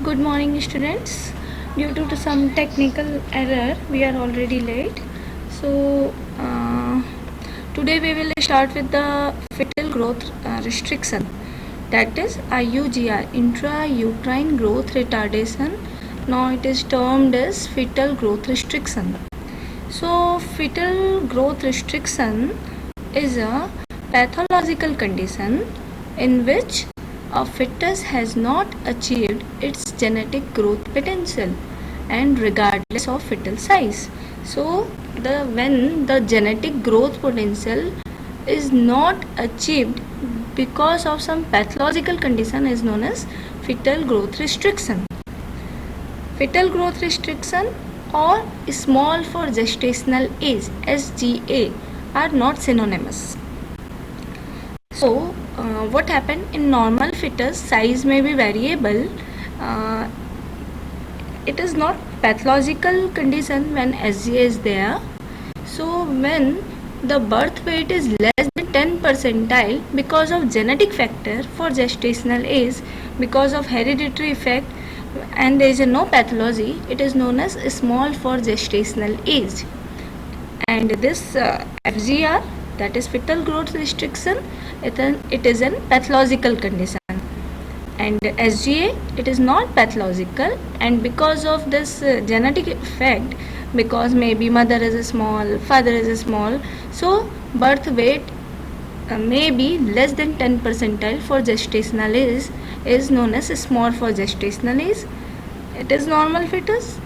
Good morning, students. Due to some technical error, we are already late. So, today we will start with the fetal growth restriction. That is IUGR, intrauterine growth retardation. Now it is termed as fetal growth restriction. So, fetal growth restriction is a pathological condition in which a fetus has not achieved its genetic growth potential and regardless of fetal size. So, when the genetic growth potential is not achieved because of some pathological condition is known as fetal growth restriction. Fetal growth restriction or small for gestational age SGA are not synonymous. So, what happened in normal fetus size may be variable. It is not pathological condition when SGA is there. So, when the birth weight is less than 10 percentile because of genetic factor for gestational age, because of hereditary effect, and there is no pathology, it is known as small for gestational age. And this FGR, that is fetal growth restriction, it is a pathological condition. And SGA, it is not pathological, and because of this genetic effect, because maybe mother is small, father is small, so birth weight may be less than 10 percentile for gestational age is known as small for gestational age. It is normal fetus.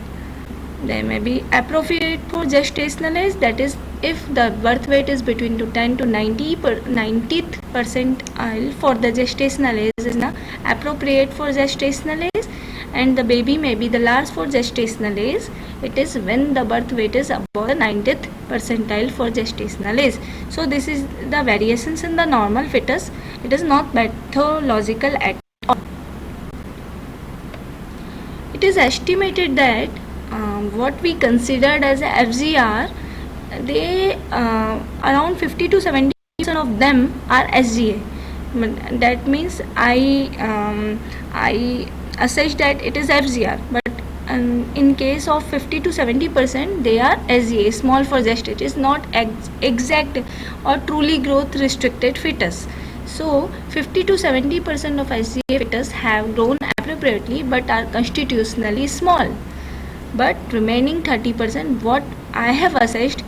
They may be appropriate for gestational age, that is if the birth weight is between 10 to 90th percentile for the gestational age is now appropriate for gestational age, and the baby may be the large for gestational age. It is when the birth weight is above the 90th percentile for gestational age. So this is the variations in the normal fetus. It is not pathological at all. It is estimated that what we considered as a FGR, they around 50 to 70% of them are SGA. That means I assess that it is FGR, but in case of 50 to 70% they are SGA, small for gestation. It is not exact or truly growth restricted fetus. So 50 to 70% of SGA fetus have grown appropriately but are constitutionally small. But remaining 30%, what I have assessed,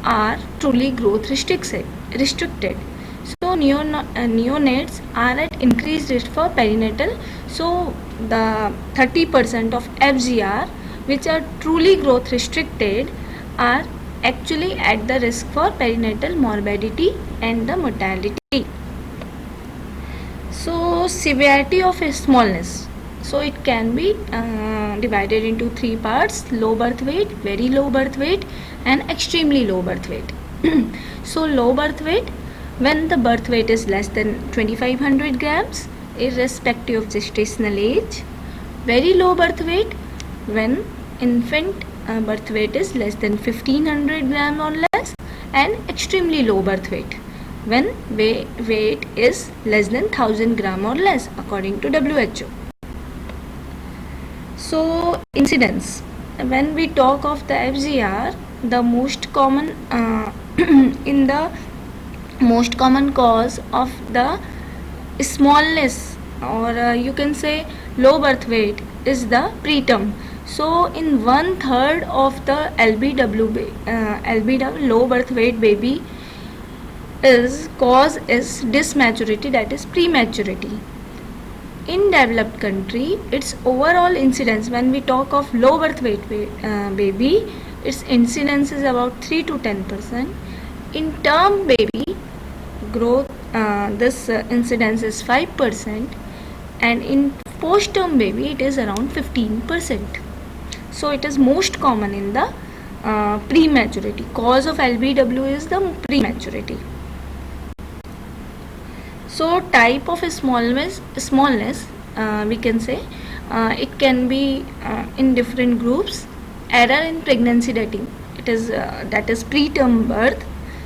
are truly growth restricted. So neonates are at increased risk for perinatal. So the 30% of FGR which are truly growth restricted are actually at the risk for perinatal morbidity and the mortality. So severity of smallness. So it can be divided into three parts: low birth weight, very low birth weight, and extremely low birth weight. So low birth weight, when the birth weight is less than 2500 grams irrespective of gestational age. Very low birth weight, when infant birth weight is less than 1500 gram or less. And extremely low birth weight, when weight is less than 1000 gram or less according to WHO. So incidence, when we talk of the FGR, the most common in the most common cause of the smallness, or you can say low birth weight, is the preterm. So in 1/3 of the LBW low birth weight baby cause is dysmaturity, that is prematurity. In developed country, its overall incidence, when we talk of low birth weight baby, its incidence is about 3 to 10%. In term baby growth, this incidence is 5%, and in post term baby it is around 15%. So it is most common in the prematurity. Cause of LBW is the prematurity. So type of smallness, we can say it can be in different groups. Error in pregnancy dating, it is that is preterm birth.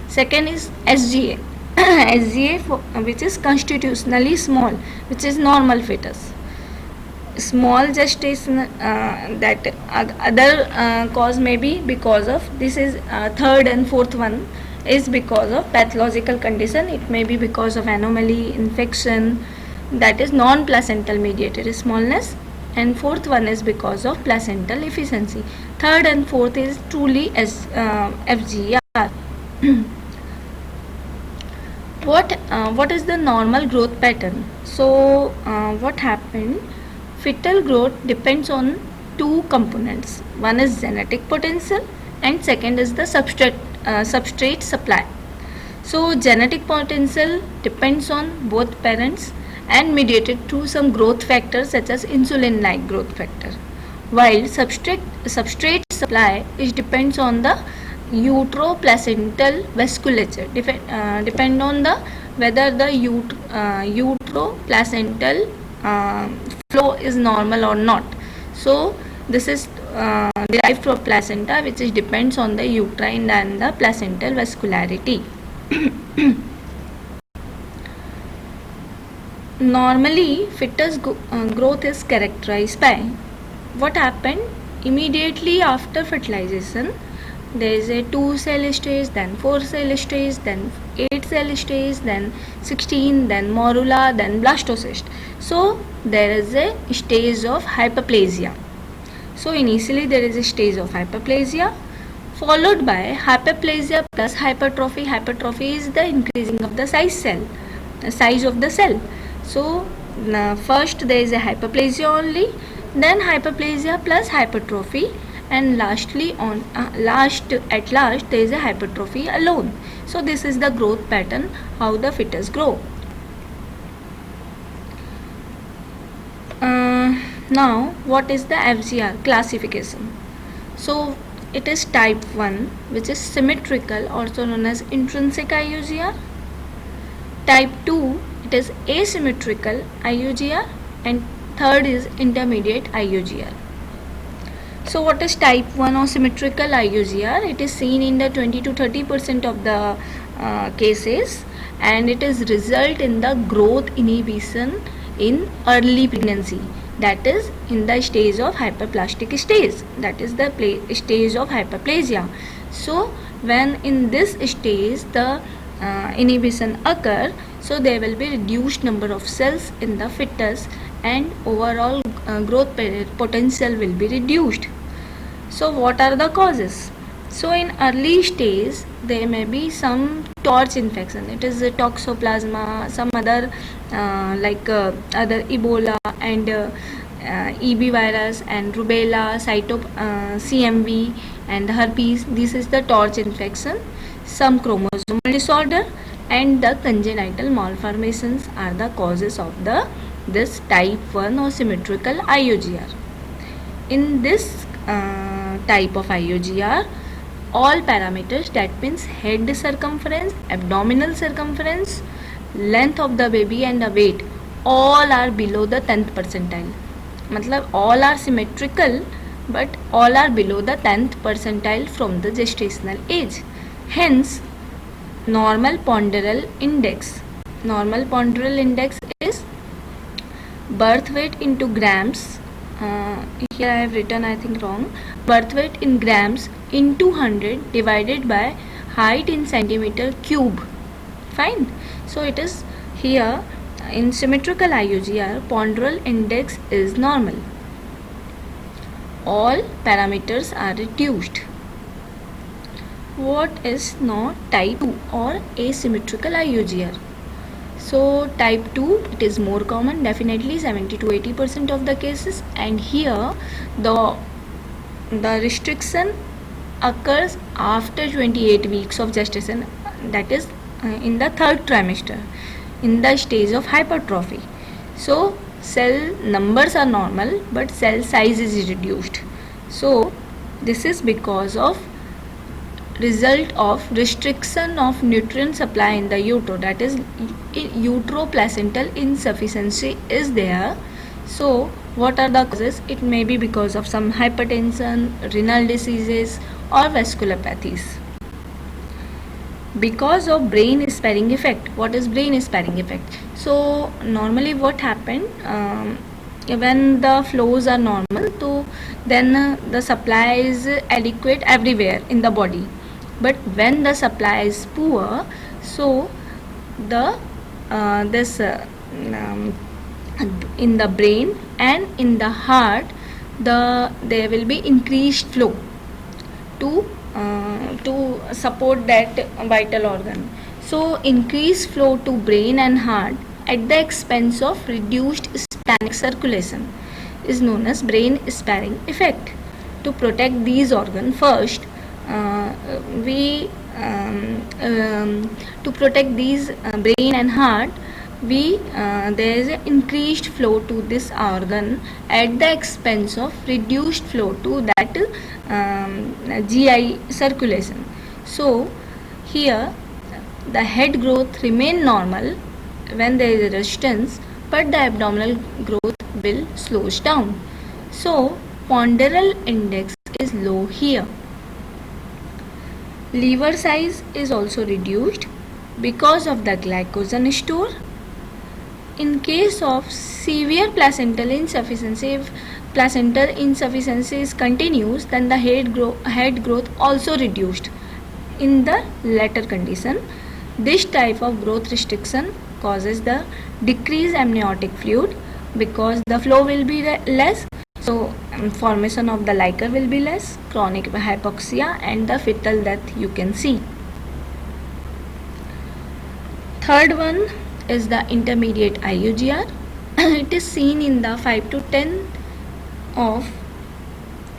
Second is SGA, SGA which is constitutionally small, which is normal fetus. small gestation, that other cause may be because of this is third and fourth one is because of pathological condition. It may be because of anomaly, infection, that is non-placental mediated smallness, and fourth one is because of placental efficiency. Third and fourth is truly as FGR. What is the normal growth pattern? So what happened? Fetal growth depends on two components. One is genetic potential and second is the substrate supply. So genetic potential depends on both parents and mediated through some growth factors such as insulin like growth factor, while substrate supply is depends on the uteroplacental vasculature, depend on the whether the uteroplacental flow is normal or not. So this is derived from placenta, which is depends on the uterine and the placental vascularity. Normally fetus growth is characterized by what happened immediately after fertilization. There is a 2 cell stage, then 4 cell stage, then 8 cell stage, then 16, then morula, then blastocyst. So there is a stage of hyperplasia. So initially there is a stage of hyperplasia followed by hyperplasia plus hypertrophy. Hypertrophy is the increasing of the size of the cell. So first there is a hyperplasia only, then hyperplasia plus hypertrophy, and lastly at last there is a hypertrophy alone. So this is the growth pattern, how the fetus grow. Now what is the FGR classification? So it is type 1, which is symmetrical, also known as intrinsic IUGR. Type 2, it is asymmetrical IUGR, and third is intermediate IUGR. So what is type 1 or symmetrical IUGR? It is seen in the 20 to 30% of the cases, and it is result in the growth inhibition in early pregnancy, that is in the stage of hyperplastic stage, that is the stage of hyperplasia. So when in this stage the inhibition occur, so there will be reduced number of cells in the fetus and overall growth potential will be reduced. So what are the causes? So in early stage there may be some torch infection, it is a toxoplasma, some other other Ebola and EB virus and rubella, CMV and herpes. This is the torch infection. Some chromosomal disorder and the congenital malformations are the causes of this type 1 or symmetrical IUGR. In this type of IUGR, all parameters, that means head circumference, abdominal circumference, length of the baby and the weight, all are below the 10th percentile. मतलब all are symmetrical but all are below the 10th percentile from the gestational age. Hence normal ponderal index is birth weight into grams. Here I have written, I think wrong, birth weight in grams into 100 divided by height in centimeter cube. Fine. So it is here in symmetrical IUGR, ponderal index is normal. All parameters are reduced. What is now type 2 or asymmetrical IUGR? So type 2, it is more common, definitely 70 to 80% of the cases, and here the restriction occurs after 28 weeks of gestation, that is in the third trimester, in the stage of hypertrophy. So cell numbers are normal but cell size is reduced. So this is because of result of restriction of nutrient supply in the utero, that is uteroplacental insufficiency is there. So what are the causes? It may be because of some hypertension, renal diseases or vasculopathies. Because of brain sparing effect. What is brain sparing effect? So normally what happened, when the flows are normal, so then the supply is adequate everywhere in the body. But when the supply is poor, so the this um, in the brain and in the heart, there will be increased flow to support that vital organ. So increased flow to brain and heart at the expense of reduced splenic circulation is known as brain sparing effect. To protect these organs, first we to protect these brain and heart, we there is an increased flow to this organ at the expense of reduced flow to that GI circulation. So here the head growth remain normal when there is a resistance, but the abdominal growth will slows down. So ponderal index is low here. Liver size is also reduced because of the glycogen store. In case of severe placental insufficiency, if placental insufficiency is continuous, then the head growth also reduced. In the latter condition, this type of growth restriction causes the decreased amniotic fluid because the flow will be less. So formation of the liquor will be less, chronic hypoxia, and the fetal death you can see. Third one is the intermediate IUGR. It is seen in the 5 to 10 of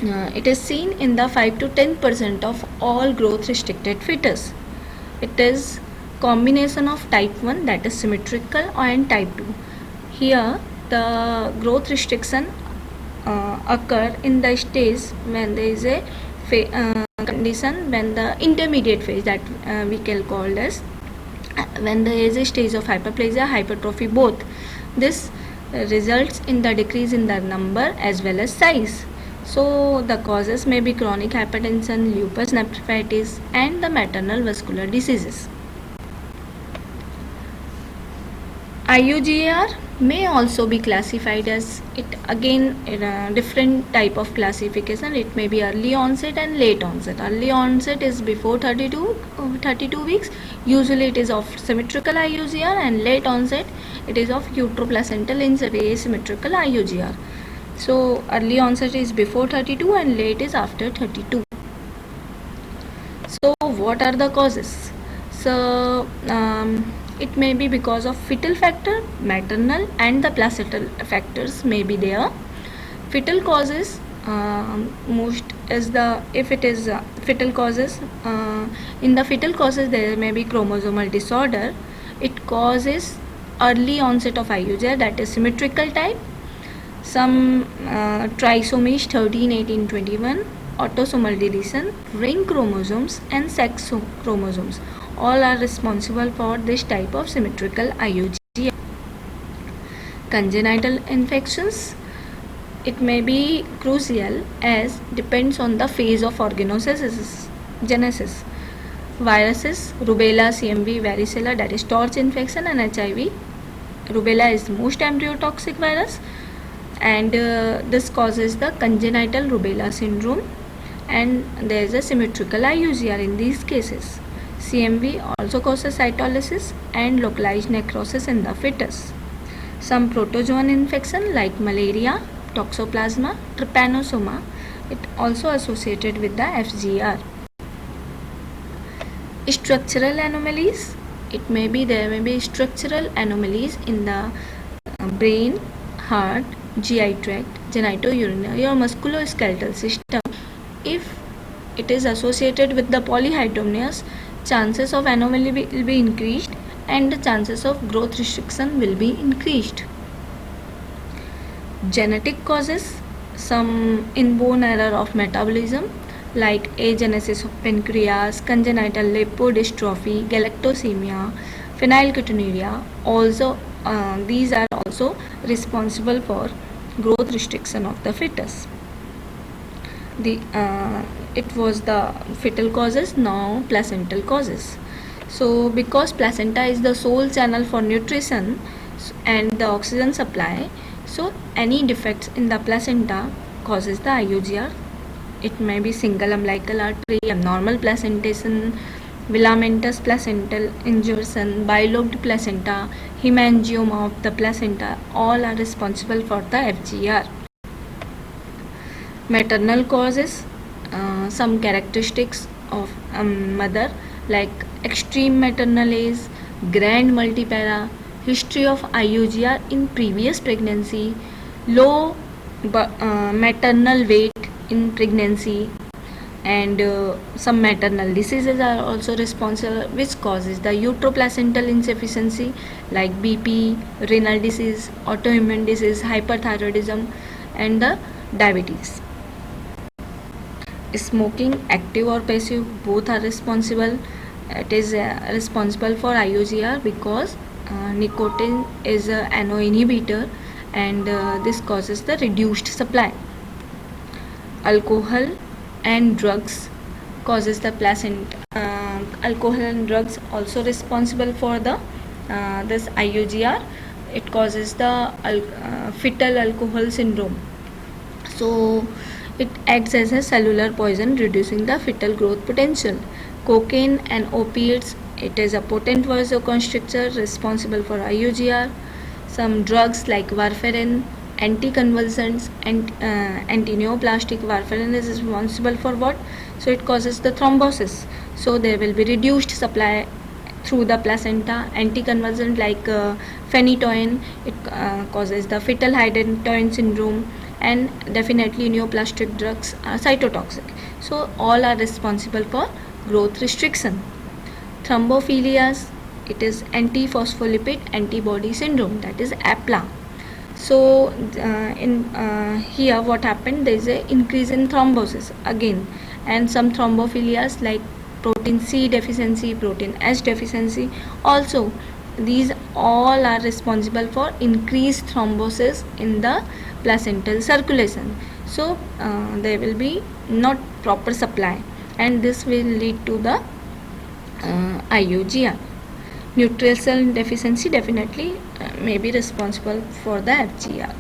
it is seen in the 5 to 10% of all growth restricted fetus. It is combination of type 1, that is symmetrical, and type 2. Here the growth restriction occur in the stage when there is a condition, when the intermediate phase, that we can call as when there is a stage of hyperplasia, hypertrophy both. This results in the decrease in the number as well as size. So the causes may be chronic hypertension, lupus nephritis, and the maternal vascular diseases. IUGR may also be classified as, it again a different type of classification. It may be early onset and late onset. Early onset is before 32 weeks. Usually it is of symmetrical IUGR, and late onset it is of uteroplacental asymmetrical IUGR. So early onset is before 32 and late is after 32. So what are the causes? So it may be because of fetal factor, maternal, and the placental factors may be there. Fetal causes, most is the, if it is fetal causes, in the fetal causes there may be chromosomal disorder. It causes early onset of IUGR, that is symmetrical type. Some trisomies 13, 18, 21, autosomal deletion, ring chromosomes, and sex chromosomes, all are responsible for this type of symmetrical IUGR. Congenital infections, it may be crucial as depends on the phase of organogenesis. Viruses, rubella, CMV, varicella, that is torch infection, and HIV. Rubella is the most embryotoxic virus, and this causes the congenital rubella syndrome, and there is a symmetrical IUGR in these cases. CMV also causes cytolysis and localized necrosis in the fetus. Some protozoan infection like malaria, toxoplasma, trypanosoma, it also associated with the FGR. Structural anomalies, it may be, there may be structural anomalies in the brain, heart, GI tract, genitourinary or musculoskeletal system. If it is associated with the polyhydramnios, chances of anomaly will be increased and the chances of growth restriction will be increased. Genetic causes, some inborn error of metabolism like agenesis of pancreas, congenital lipodystrophy, galactosemia, phenylketonuria, also these are also responsible for growth restriction of the fetus. It was the fetal causes, now placental causes. So because placenta is the sole channel for nutrition and the oxygen supply, So any defects in the placenta causes the IUGR. It may be single umbilical artery, abnormal placentation, filamentous placental inversion, bilobed placenta, hemangioma of the placenta, all are responsible for the FGR. Maternal causes, some characteristics of mother like extreme maternal age, grand multipara, history of IUGR in previous pregnancy, low maternal weight in pregnancy, and some maternal diseases are also responsible which causes the uteroplacental insufficiency like BP, renal disease, autoimmune disease, hyperthyroidism, and the diabetes. Smoking, active or passive, both are responsible. It is responsible for IUGR because nicotine is an NO inhibitor, and this causes the reduced supply. Alcohol and drugs causes the placenta. Alcohol and drugs also responsible for the this IUGR. It causes the fetal alcohol syndrome. So it acts as a cellular poison, reducing the fetal growth potential. Cocaine and opiates, it is a potent vasoconstrictor responsible for IUGR. Some drugs like warfarin, anticonvulsants, and antineoplastic. Warfarin is responsible for what? So it causes the thrombosis. So there will be reduced supply through the placenta. Anticonvulsant like phenytoin, it causes the fetal hydantoin syndrome, and definitely neoplastic drugs are cytotoxic. So all are responsible for growth restriction. Thrombophilias, it is antiphospholipid antibody syndrome, that is APLA. So in here what happened, there is a increase in thrombosis again, and some thrombophilias like protein C deficiency, protein H deficiency also, these all are responsible for increased thrombosis in the placental circulation. So there will be not proper supply, and this will lead to the IUGR. Nutritional deficiency definitely may be responsible for the FGR.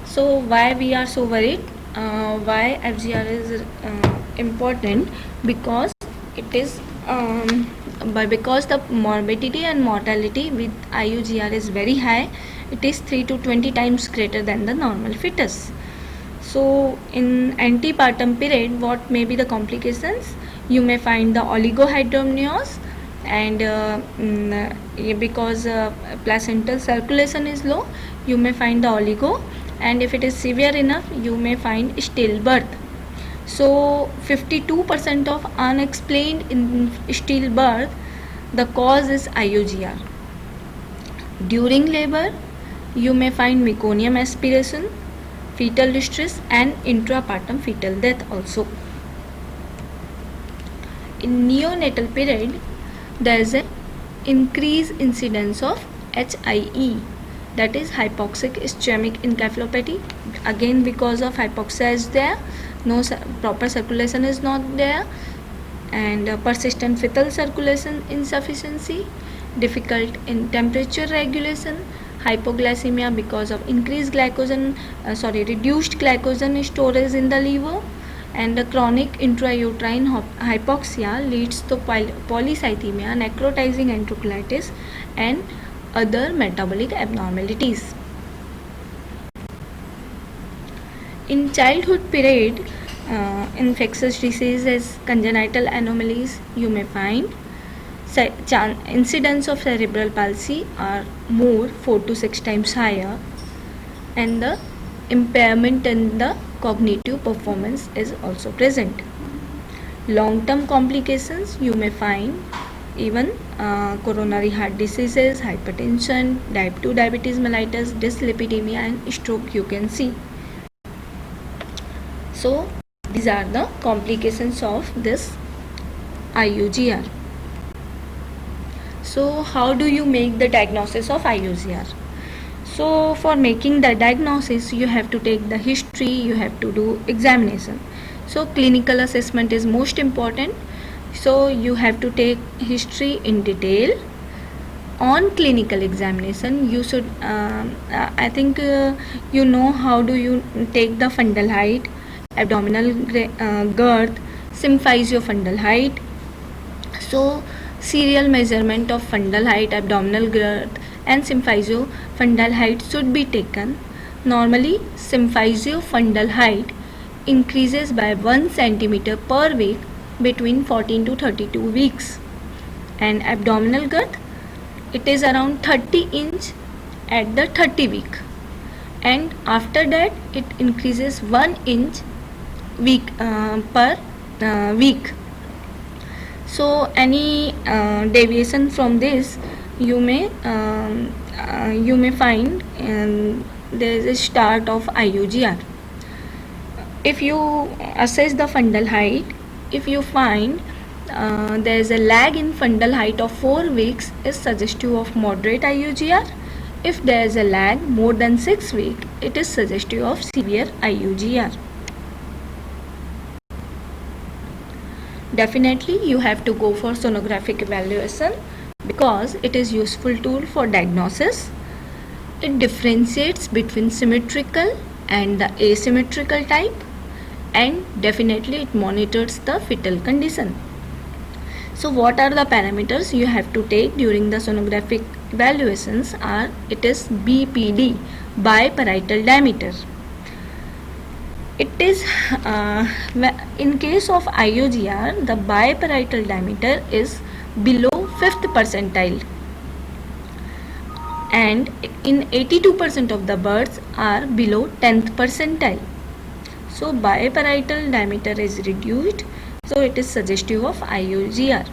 So why we are so worried? Why FGR is important? Because it is because the morbidity and mortality with IUGR is very high. It is 3 to 20 times greater than the normal fetus. So in antepartum period, what may be the complications? You may find the oligohydramnios, and because placental circulation is low, you may find the oligo, and if it is severe enough, you may find stillbirth. So 52% of unexplained in stillbirth, the cause is IUGR. During labor, you may find meconium aspiration, fetal distress, and intrapartum fetal death also. In neonatal period, there is an increased incidence of HIE, that is hypoxic ischemic encephalopathy. Again, because of hypoxia is there, no proper circulation is not there, and persistent fetal circulation insufficiency, difficult in temperature regulation, hypoglycemia because of increased reduced glycogen storage in the liver, and the chronic intrauterine hypoxia leads to polycythemia, necrotizing enterocolitis, and other metabolic abnormalities. In childhood period, infectious diseases, congenital anomalies, you may find incidence of cerebral palsy are more 4 to 6 times higher, and the impairment in the cognitive performance is also present. Long-term complications, you may find even coronary heart diseases, hypertension, type 2 diabetes mellitus, dyslipidemia, and stroke you can see. So these are the complications of this IUGR. So how do you make the diagnosis of IUGR? So for making the diagnosis, you have to take the history, you have to do examination. So clinical assessment is most important. So you have to take history in detail, On clinical examination, you should I think you know how do you take the fundal height, abdominal girth, symphysiofundal height. So serial measurement of fundal height, abdominal girth and symphysiofundal height should be taken. Normally symphysiofundal height increases by 1 centimeter per week between 14 to 32 weeks, and abdominal girth, it is around 30 inch at the 30 week, and after that it increases 1 inch week per week. So any deviation from this, you may find there is a start of IUGR. If you assess the fundal height, if you find there is a lag in fundal height of 4 weeks, is suggestive of moderate IUGR. If there is a lag more than 6 weeks, it is suggestive of severe IUGR. Definitely you have to go for sonographic evaluation because it is useful tool for diagnosis. It differentiates between symmetrical and the asymmetrical type, and definitely it monitors the fetal condition. So what are the parameters you have to take during the sonographic evaluations are, it is BPD, biparietal diameter. It is in case of IUGR, the biparietal diameter is below 5th percentile, and in 82% of the births are below 10th percentile. So biparietal diameter is reduced, so it is suggestive of IUGR.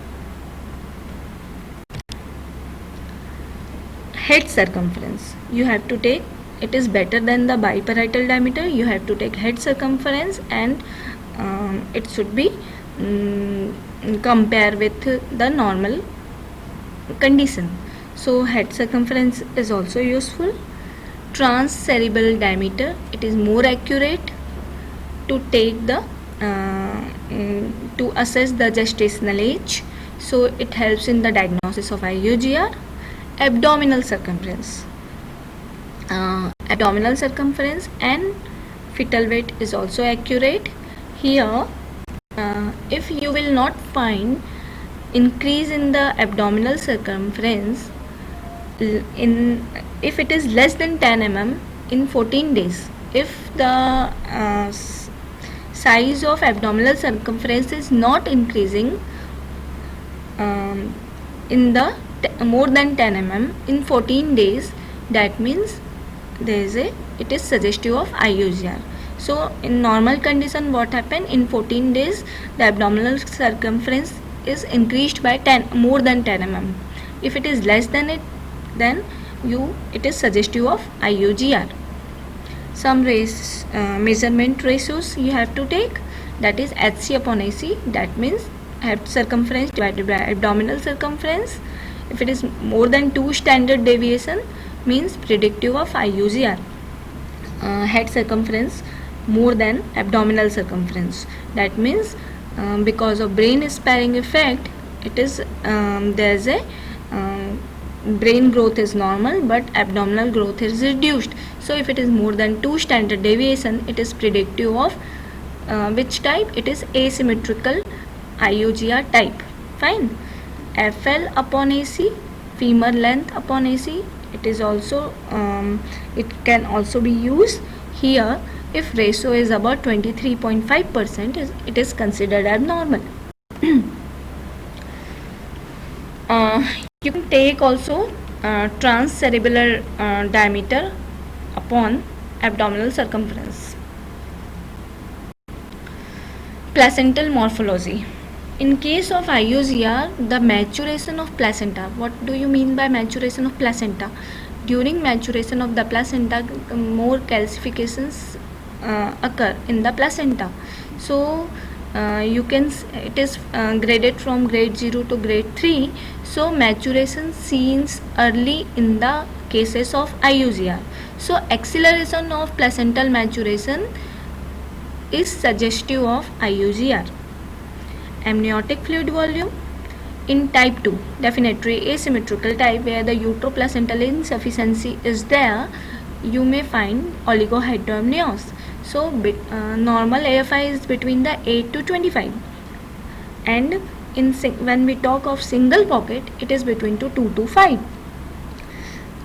Head circumference, you have to take, it is better than the biparietal diameter, you have to take head circumference, and it should be compared with the normal condition. So head circumference is also useful. Transcerebral diameter, it is more accurate to take the to assess the gestational age, so it helps in the diagnosis of IUGR. Abdominal circumference, abdominal circumference and fetal weight is also accurate. Here if you will not find increase in the abdominal circumference if it is less than 10 mm in 14 days, if the size of abdominal circumference is not increasing in the more than 10 mm in 14 days, that means there is it is suggestive of IUGR. So in normal condition, what happen, in 14 days the abdominal circumference is increased by more than 10 mm. If it is less than it, then it is suggestive of IUGR. Some measurement ratios you have to take, that is HC upon AC, that means head circumference divided by abdominal circumference. If it is more than 2 standard deviation, means predictive of IUGR. Head circumference more than abdominal circumference, that means because of brain sparing effect, it is there is a brain growth is normal but abdominal growth is reduced. So if it is more than 2 standard deviation, it is predictive of which type, it is asymmetrical IUGR type. Fine. FL upon AC, femur length upon AC, it is also it can also be used. Here if ratio is about 23.5%, it is considered abnormal. You can take also transcerebral diameter upon abdominal circumference. Placental morphology. In case of IUGR, the maturation of placenta. What do you mean by maturation of placenta? During maturation of the placenta, more calcifications occur in the placenta. So you can, it is graded from grade 0 to grade 3. So maturation seen early in the cases of IUGR. So acceleration of placental maturation is suggestive of IUGR. Amniotic fluid volume, In type 2, definitely asymmetrical type, where the uteroplacental insufficiency is there, you may find oligohydramnios. So normal AFI is between the 8 to 25, and when we talk of single pocket, it is between 2 to 5.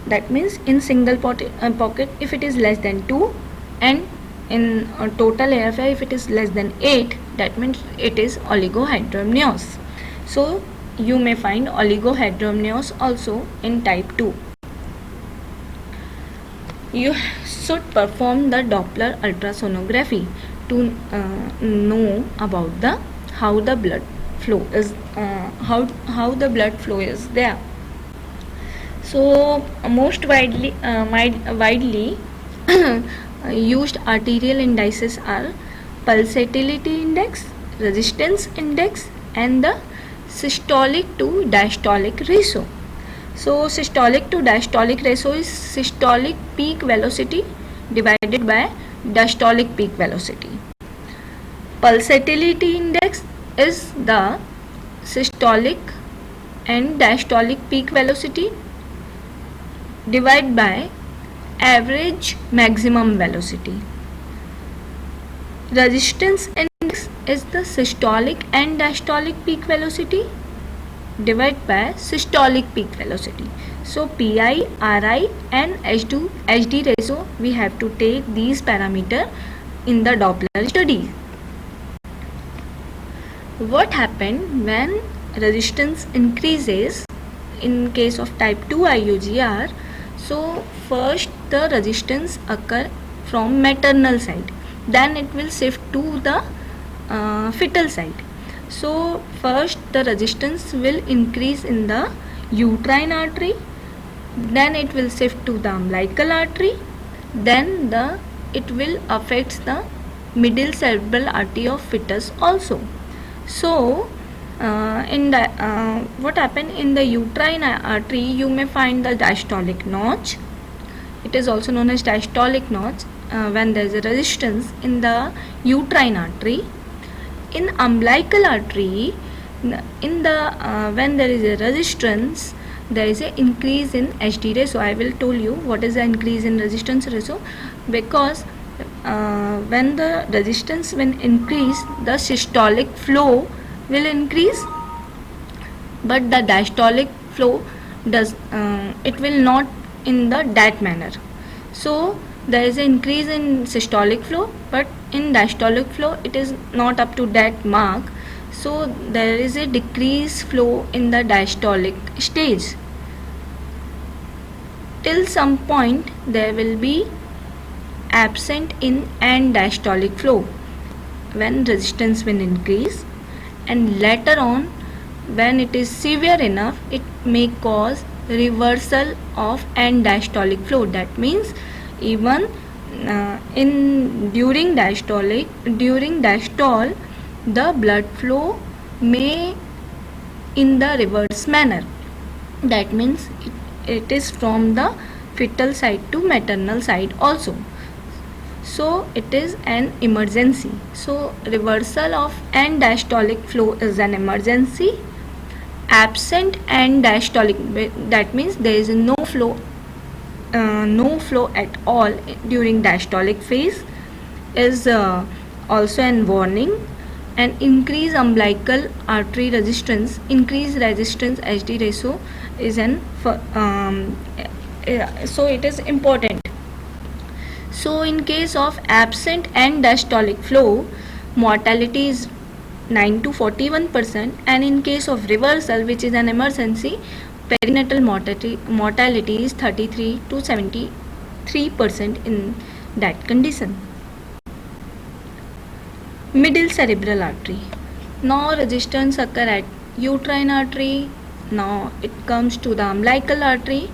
That means in single pocket, if it is less than 2, and in total AFI if it is less than 8, that means it is oligohydramnios. So you may find oligohydramnios also in type 2. You should perform the Doppler ultrasonography to know about the how the blood flow is how the blood flow is there. So most widely used arterial indices are pulsatility index, resistance index, and the systolic to diastolic ratio. So systolic to diastolic ratio is systolic peak velocity divided by diastolic peak velocity. Pulsatility index is the systolic and diastolic peak velocity divided by average maximum velocity. Resistance index is the systolic and diastolic peak velocity divided by systolic peak velocity. So PI, RI and HD ratio, we have to take these parameters in the Doppler study. What happened when resistance increases in case of type 2 IUGR? So first the resistance occur from maternal side, then it will shift to the fetal side. So first the resistance will increase in the uterine artery, then it will shift to the umbilical artery, then it will affect the middle cerebral artery of fetus also. So what happened in the uterine artery, you may find the diastolic notch. It is also known as diastolic notch when there is a resistance in the uterine artery. In umbilical artery, when there is a resistance, there is an increase in HD ratio. I will tell you what is the increase in resistance ratio, because when the resistance will increase, the systolic flow will increase, but the diastolic flow it will not in that manner. So there is an increase in systolic flow, but in diastolic flow it is not up to that mark. So there is a decrease flow in the diastolic stage. Till some point there will be absent in and diastolic flow when resistance will increase, and later on when it is severe enough, it may cause reversal of end diastolic flow. That means even during diastole, the blood flow may in the reverse manner. That means it is from the fetal side to maternal side also. So it is an emergency. So reversal of end diastolic flow is an emergency. Absent end diastolic, that means there is no flow at all during diastolic phase, is also an warning. And increase umbilical artery resistance, increase resistance HD ratio is so it is important. So in case of absent end diastolic flow, mortality is 9 to 41%, and in case of reversal, which is an emergency, perinatal mortality is 33 to 73% in that condition. Middle cerebral artery. Now resistance occur at uterine artery. Now it comes to the umbilical artery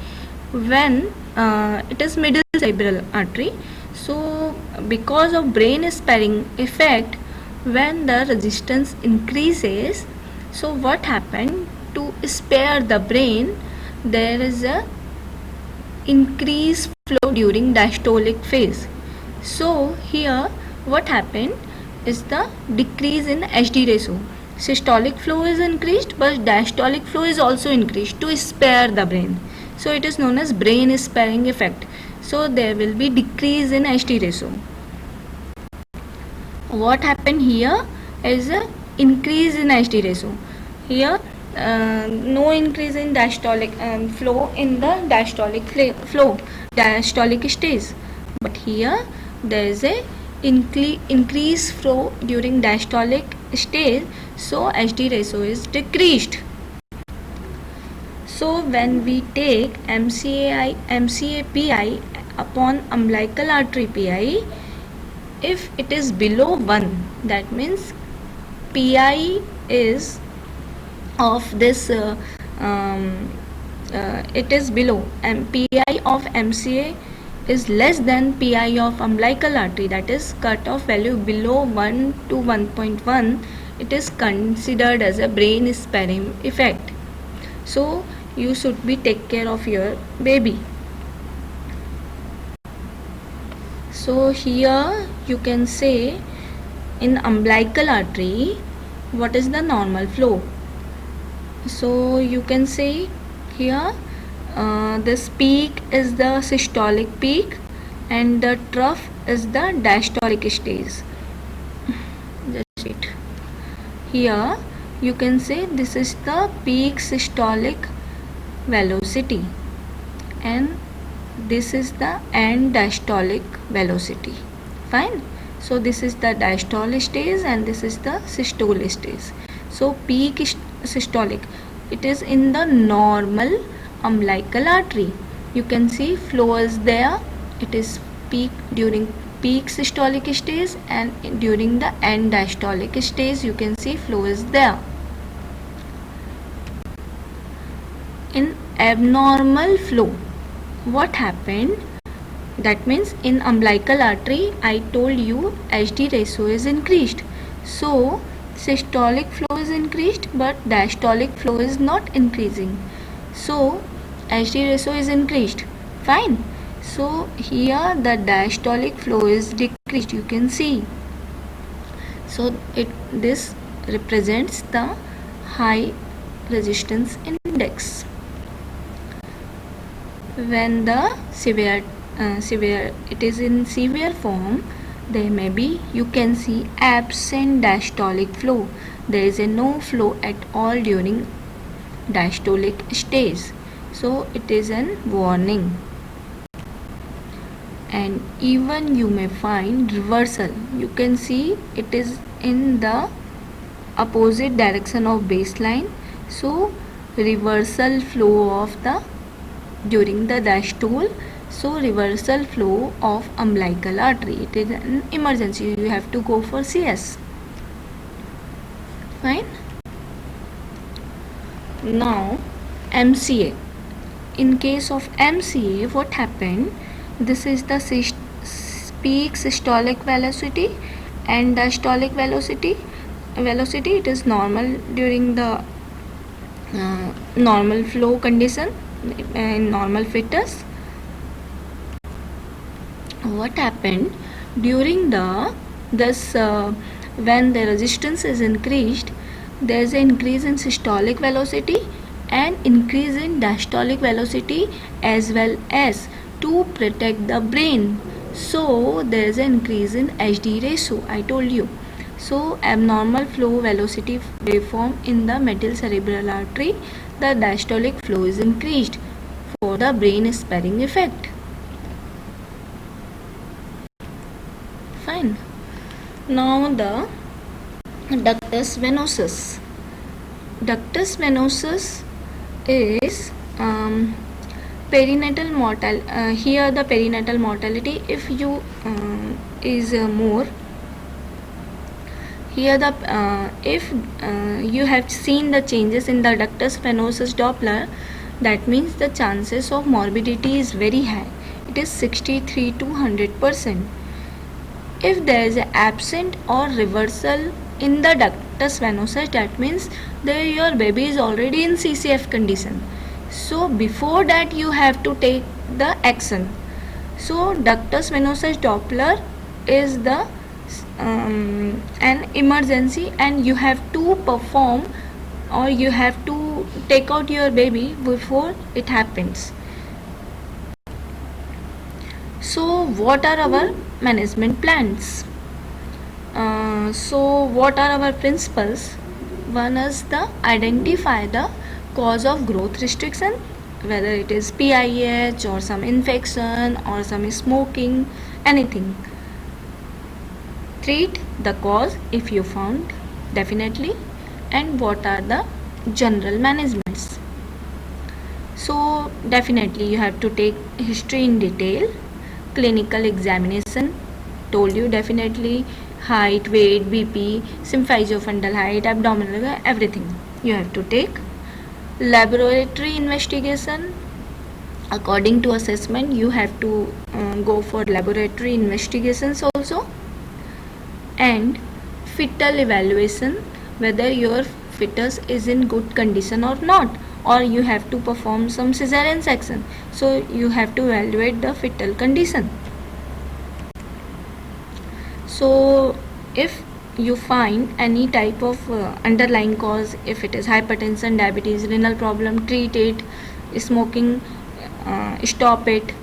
when it is middle cerebral artery. So because of brain sparing effect, when the resistance increases, so what happened, to spare the brain, there is a increased flow during diastolic phase. So here what happened is the decrease in HD ratio. Systolic flow is increased, but diastolic flow is also increased to spare the brain. So it is known as brain sparing effect. So there will be decrease in HT ratio. What happened here is a increase in HT ratio. Here no increase in diastolic flow in the diastolic stage, but here there is a increase flow during diastolic stage, so HT ratio is decreased. So when we take MCA PI upon umbilical artery PI, if it is below 1, that means PI is of this it is below, and PI of MCA is less than PI of umbilical artery, that is cutoff value below 1 to 1.1, it is considered as a brain sparing effect. So you should be take care of your baby. So here you can say in umbilical artery what is the normal flow. So you can say here this peak is the systolic peak and the trough is the diastolic stage. Just wait. Here you can say this is the peak systolic velocity and this is the end diastolic velocity. Fine. So this is the diastolic stage and this is the systolic stage. So peak systolic, it is in the normal umbilical artery. You can see flow is there. It is peak during peak systolic stage and during the end diastolic stage you can see flow is there. In abnormal flow, what happened? That means in umbilical artery I told you HT ratio is increased. So systolic flow is increased but diastolic flow is not increasing. So HT ratio is increased. Fine. So here the diastolic flow is decreased, you can see. So this represents the high resistance index. When the severe it is in severe form, there may be, you can see absent diastolic flow. There is a no flow at all during diastolic stage. So it is an warning. And even you may find reversal. You can see it is in the opposite direction of baseline. So reversal flow of the during the diastole. So reversal flow of umbilical artery, it is an emergency, you have to go for CS. Fine. Now MCA. In case of MCA, what happened? This is the peak systolic velocity and diastolic velocity. It is normal during the normal flow condition in normal fetus. What happened during when the resistance is increased, there is an increase in systolic velocity and increase in diastolic velocity as well as to protect the brain. So there is an increase in HD ratio, I told you. So abnormal flow velocity waveform in the medial cerebral artery, the diastolic flow is increased for the brain sparing effect. Fine. Now the ductus venosus. Ductus venosus is perinatal mortality. Here the perinatal mortality, if you is more. Here the if you have seen the changes in the ductus venosus Doppler, that means the chances of morbidity is very high. It is 63 to 100%. If there is absent or reversal in the ductus venosus, that means your baby is already in CCF condition. So before that you have to take the action. So ductus venosus Doppler is the an emergency and you have to perform or you have to take out your baby before it happens. So what are our management plans? So what are our principles? One is the identify the cause of growth restriction, whether it is PIH or some infection or some smoking, anything. Treat the cause if you found, definitely, and what are the general managements. So definitely you have to take history in detail, clinical examination, told you definitely, height, weight, BP, symphysiofundal height, abdominal, everything you have to take. Laboratory investigation, according to assessment you have to go for laboratory investigations also. And fetal evaluation, whether your fetus is in good condition or not, or you have to perform some cesarean section, so you have to evaluate the fetal condition. So if you find any type of underlying cause, if it is hypertension, diabetes, renal problem, treat it. Smoking, stop it.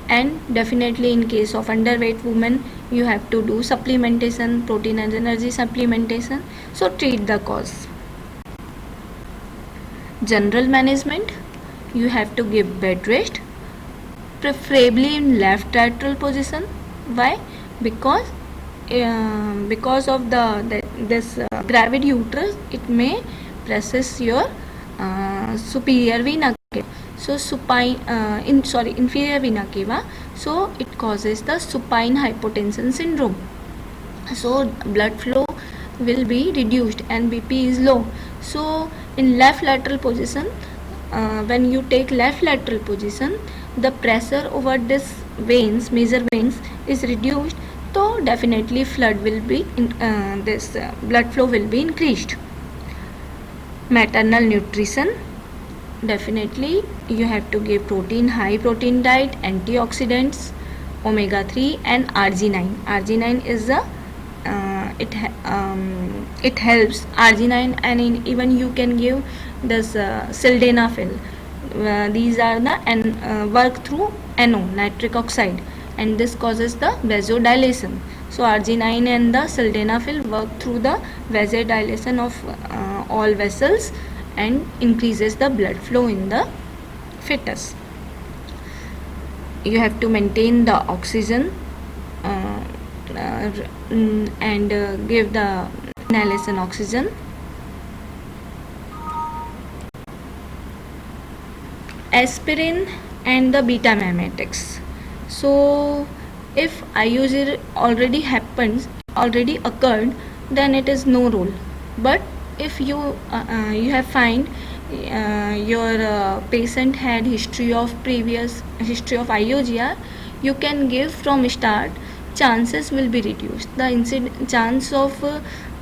And definitely in case of underweight women you have to do supplementation, protein and energy supplementation. So treat the cause. General management, you have to give bed rest, preferably in left lateral position. Why? Because of this gravid uterus, it may presses your superior vena cava. So inferior vena cava. So it causes the supine hypotension syndrome. So blood flow will be reduced and BP is low. So in left lateral position, when you take left lateral position, the pressure over this veins, major veins, is reduced. So definitely flood will be blood flow will be increased. Maternal nutrition, definitely you have to give protein, high protein diet, antioxidants, omega 3 and Arginine. Arginine is a it helps Arginine, and even you can give this sildenafil. These are the work through NO, nitric oxide, and this causes the vasodilation. So Arginine and the sildenafil work through the vasodilation of all vessels and increases the blood flow in the fetus. You have to maintain the oxygen and give the inhalation oxygen. Aspirin and the beta mimetics. So if IUG already occurred, then it is no role. But if you have find your patient had history of IUGR, you can give from start. Chances will be reduced. The chance of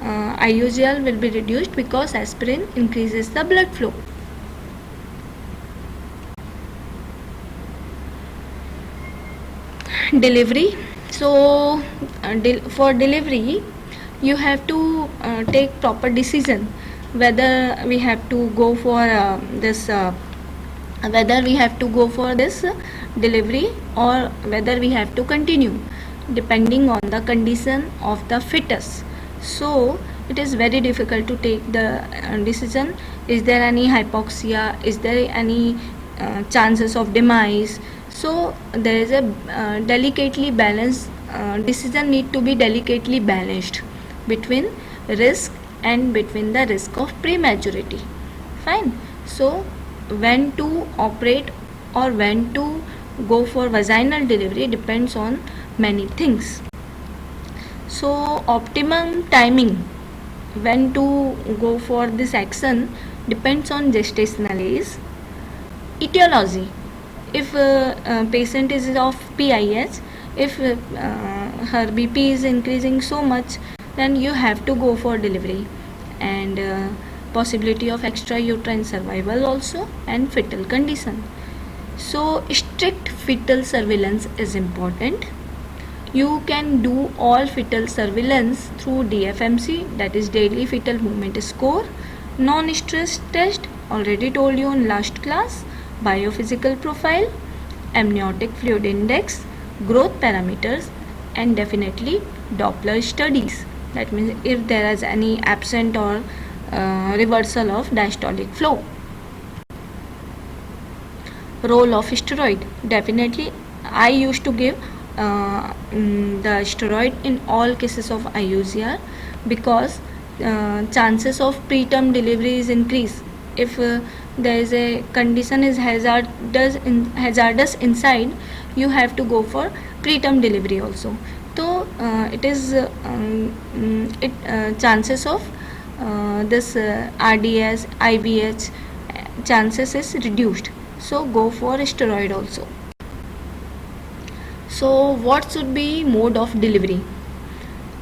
IUGR will be reduced because aspirin increases the blood flow. Delivery. So for delivery you have to take proper decision whether we have to go for this delivery or whether we have to continue, depending on the condition of the fetus. So it is very difficult to take the decision. Is there any hypoxia? Is there any chances of demise? So there is a delicately balanced decision need to be delicately balanced between risk and between the risk of prematurity. Fine. So when to operate or when to go for vaginal delivery depends on many things. So optimum timing when to go for this action depends on gestational age, etiology. If patient is of PIH, if her BP is increasing so much, then you have to go for delivery, and possibility of extrauterine survival also, and fetal condition. So strict fetal surveillance is important. You can do all fetal surveillance through DFMC, that is daily fetal movement score, non-stress test, already told you in last class, biophysical profile, amniotic fluid index, growth parameters, and definitely Doppler studies. That means if there is any absent or reversal of diastolic flow. Role of steroid, definitely I used to give the steroid in all cases of IUCR, because chances of preterm delivery is increase. If there is a condition is hazardous inside, you have to go for preterm delivery also. So it is chances of this RDS, IBH chances is reduced. So go for steroid also. So what should be mode of delivery?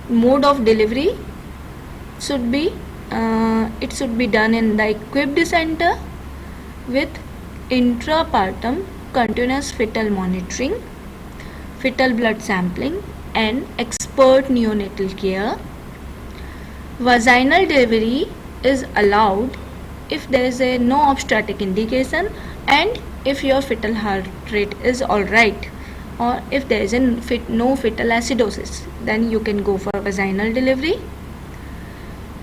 Mode of delivery should be it should be done in the equipped center with intrapartum continuous fetal monitoring, fetal blood sampling, and expert neonatal care. Vaginal delivery is allowed if there is a no obstetric indication and if your fetal heart rate is alright, or if there is no fetal acidosis, then you can go for vaginal delivery.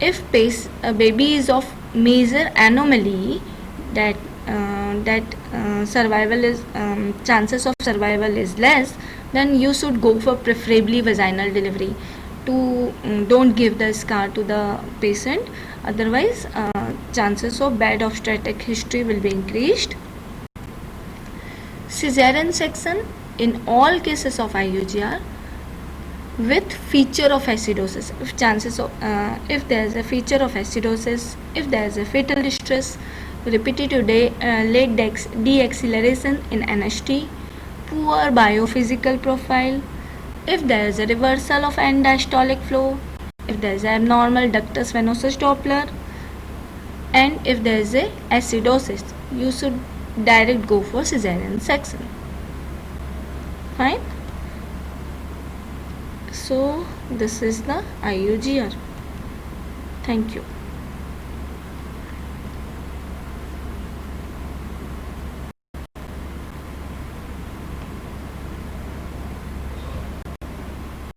If baby is of major anomaly, that survival is chances of survival is less, then you should go for preferably vaginal delivery to don't give the scar to the patient, otherwise chances of bad obstetric history will be increased. Cesarean section in all cases of IUGR with feature of acidosis. If chances of if there is a feature of acidosis, if there is a fetal distress, repetitive late deceleration in NST, poor biophysical profile, if there is a reversal of end diastolic flow, if there is abnormal ductus venosus Doppler, and if there is a acidosis, you should direct go for cesarean section. Fine. So this is the IUGR. Thank you.